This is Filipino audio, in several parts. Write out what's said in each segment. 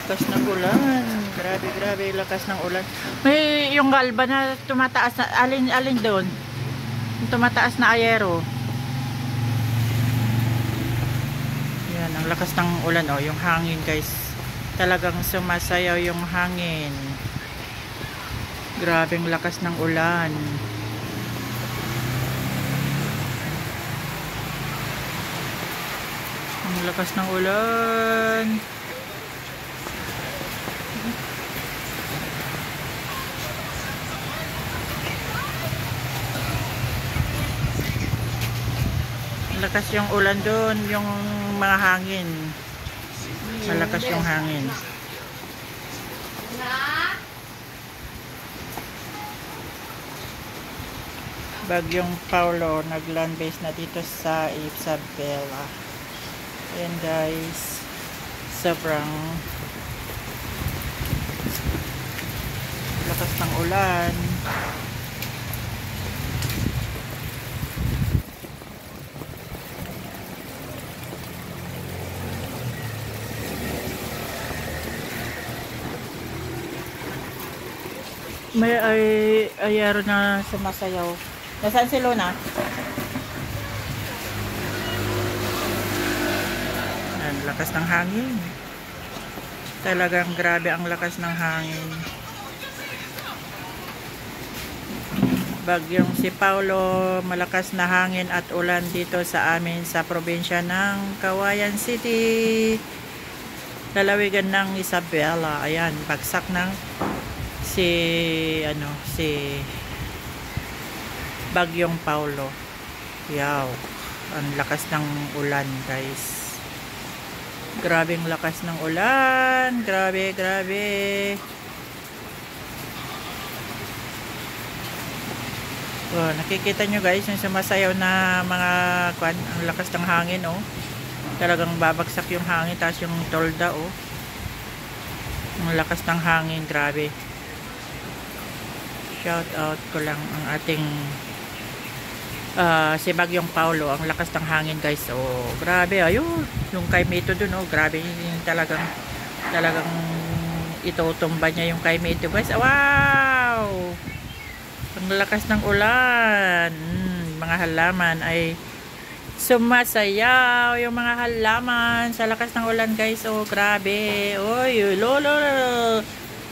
Lakas ng ulan. Grabe, grabe lakas ng ulan. May yung galba na tumataas na, alin doon? Yung tumataas na ayero. Yan, ang lakas ng ulan oh, yung hangin guys. Talagang sumasayaw yung hangin. Grabeng lakas ng ulan. Ang lakas ng ulan. Malakas yung ulan doon, yung mga hangin. Malakas yung hangin. Bagyong Paulo nag-land base na dito sa Isabela. Ayan guys, sobrang lakas ng ulan. May ayaro na sumasayaw. Nasaan si Luna? Ang lakas ng hangin. Talagang grabe ang lakas ng hangin. Bagyong si Paulo, malakas na hangin at ulan dito sa amin sa probinsya ng Cauayan City. Lalawigan ng Isabela. Ayan, bagsak ng si Bagyong Paulo. Yaw, ang lakas ng ulan guys. Grabeng lakas ng ulan. Grabe, grabe. Oh, nakikita nyo guys yung sumasayaw na mga kwan, ang lakas ng hangin oh. Talagang babagsak yung hangin, tapos yung tolda oh. Ang lakas ng hangin, grabe. Shout out ko lang ang ating si Bagyong Paulo. Ang lakas ng hangin guys. Oh, grabe. Ayun, yung kay Mito dun oh, grabe. Talagang itutumba niya yung kay Mito guys. Wow! Ang lakas ng ulan. Mga halaman ay sumasayaw. Yung mga halaman sa lakas ng ulan guys. Oh, grabe. Oy, lolo.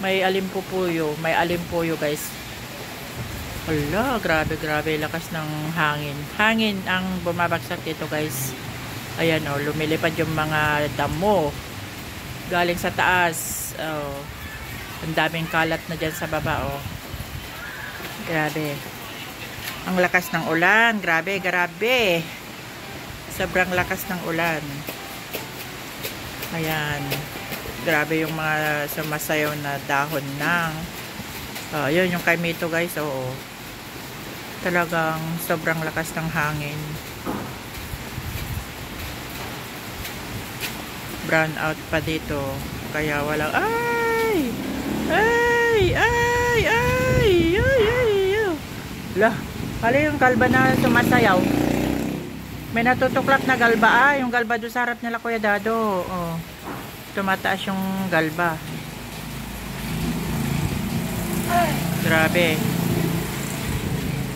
May alimpupuyo. May alimpuyo guys. Hala, grabe, grabe. Lakas ng hangin. Hangin ang bumabagsak dito guys. Ayan oh, lumilipad yung mga damo. Galing sa taas. Oh, ang daming kalat na dyan sa baba oh. Grabe. Ang lakas ng ulan. Grabe, grabe. Sobrang lakas ng ulan. Ayan. Grabe yung mga sumasayaw na dahon ng yun yung kay Mito guys. Oo. Talagang sobrang lakas ng hangin. Brown out pa dito. Kaya walang ay! Ay! Ay! Ay! Ay! Ay! Lah, pala yung galba na sumasayaw. May natutuklap na galba. Yung galba doon sa harap nila Kuya Dado. Oh. Tumataas yung galba. Grabe.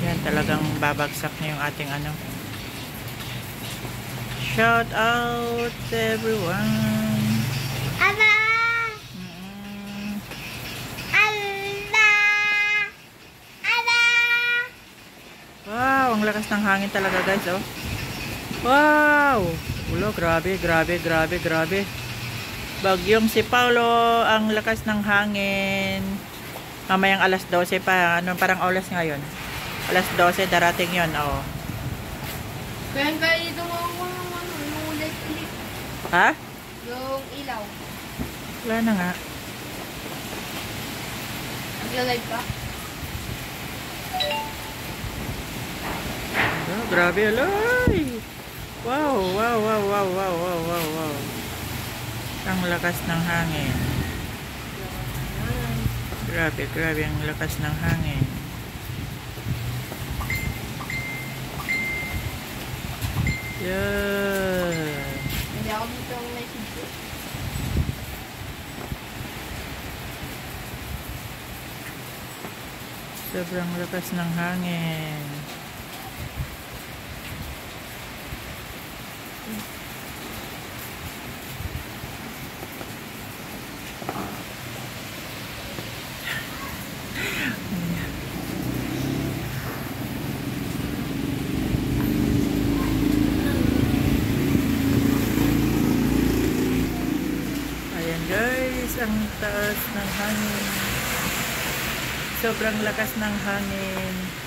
Yan, talagang babagsak na yung ating ano. Shout out everyone. Aba! Aba! Wow, ang lakas ng hangin talaga guys oh. Wow! Ulo, grabe, grabe, grabe, grabe. Bagyong si Paulo, ang lakas ng hangin. Mamayang alas 12 pa. Ano parang oras ngayon? Alas 12 darating yon oh. Kaya dito mo yung ulit-ulit. Ha? Yung ilaw. Wala na nga. Nagla-live ka? Oh, grabe, alay! Wow, wow, wow, wow, wow, wow, wow, wow. Ang lakas ng hangin. Grabe, grabe ang lakas ng hangin. Yeah. Hindi ako dito ang message. Sobrang lakas ng hangin. Ayan guys, ang taas ng hangin. Sobrang lakas ng hangin.